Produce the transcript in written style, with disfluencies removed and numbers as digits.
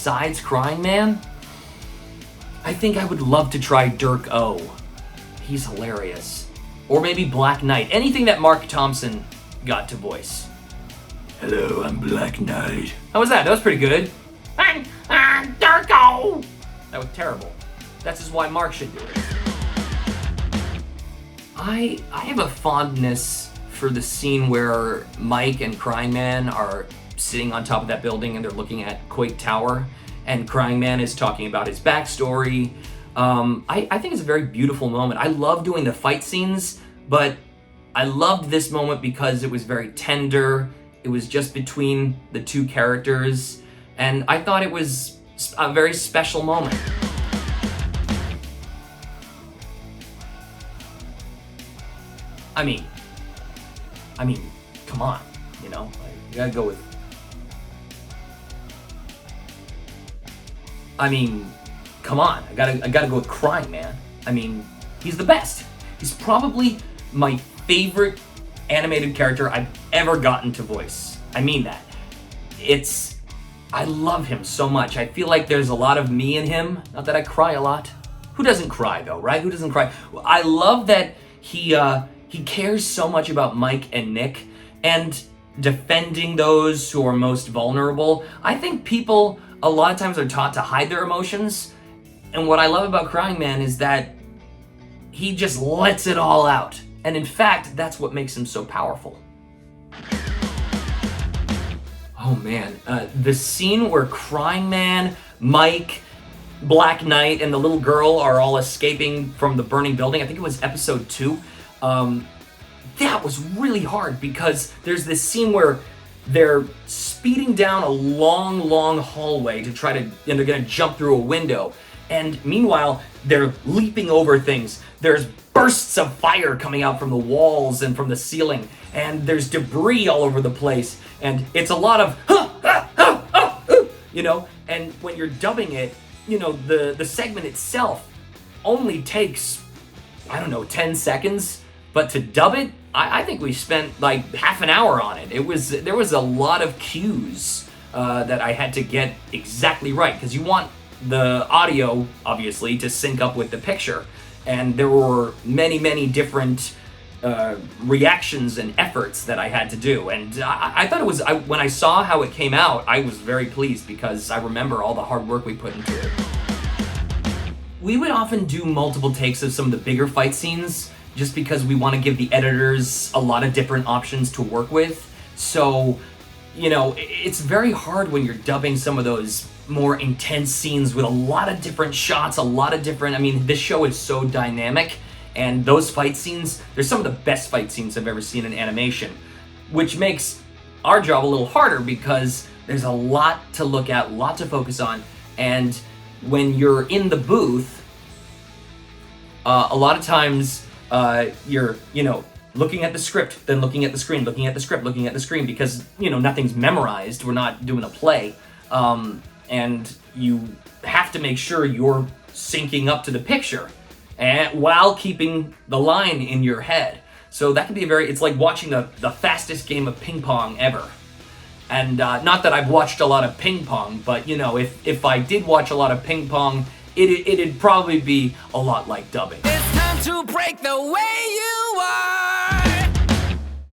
besides Crying Man, I think I would love to try Dirk O. He's hilarious. Or maybe Black Knight. Anything that Mark Thompson got to voice. Hello, I'm Black Knight. How was that? That was pretty good. I'm Dirk O. That was terrible. That's just why Mark should do it. I have a fondness for the scene where Mike and Crying Man are sitting on top of that building and they're looking at Quake Tower, and Crying Man is talking about his backstory. I think it's a very beautiful moment. I love doing the fight scenes, but I loved this moment because it was very tender. It was just between the two characters, and I thought it was a very special moment. I mean, come on, you know, you gotta go with. Come on, I gotta go with Crying Man. I mean, he's the best. He's probably my favorite animated character I've ever gotten to voice. I mean that. I love him so much. I feel like there's a lot of me in him. Not that I cry a lot. Who doesn't cry though, right? Who doesn't cry? I love that he cares so much about Mike and Nick and defending those who are most vulnerable. I think people a lot of times are taught to hide their emotions, and what I love about Crying Man is that he just lets it all out. And in fact, that's what makes him so powerful. Oh man, the scene where Crying Man, Mike, Black Knight, and the little girl are all escaping from the burning building, I think it was episode 2, that was really hard because there's this scene where they're speeding down a long hallway to try to, and they're gonna jump through a window. And meanwhile, they're leaping over things. There's bursts of fire coming out from the walls and from the ceiling, and there's debris all over the place. And it's a lot of, you know, and when you're dubbing it, you know, the segment itself only takes, 10 seconds, but to dub it, I think we spent like half an hour on it. There was a lot of cues that I had to get exactly right, because you want the audio, obviously, to sync up with the picture. And there were many different reactions and efforts that I had to do. And I thought it was, when I saw how it came out, I was very pleased because I remember all the hard work we put into it. We would often do multiple takes of some of the bigger fight scenes just because we want to give the editors a lot of different options to work with. So, you know, it's very hard when you're dubbing some of those more intense scenes with a lot of different shots, this show is so dynamic, and those fight scenes, they're some of the best fight scenes I've ever seen in animation, which makes our job a little harder because there's a lot to look at, a lot to focus on, and when you're in the booth, a lot of times you're, looking at the script, then looking at the screen, looking at the script, looking at the screen, because, nothing's memorized. We're not doing a play. And you have to make sure you're syncing up to the picture while keeping the line in your head. So that can be it's like watching the fastest game of ping pong ever. And not that I've watched a lot of ping pong, but, if I did watch a lot of ping pong, it'd probably be a lot like dubbing. It's time to break the way you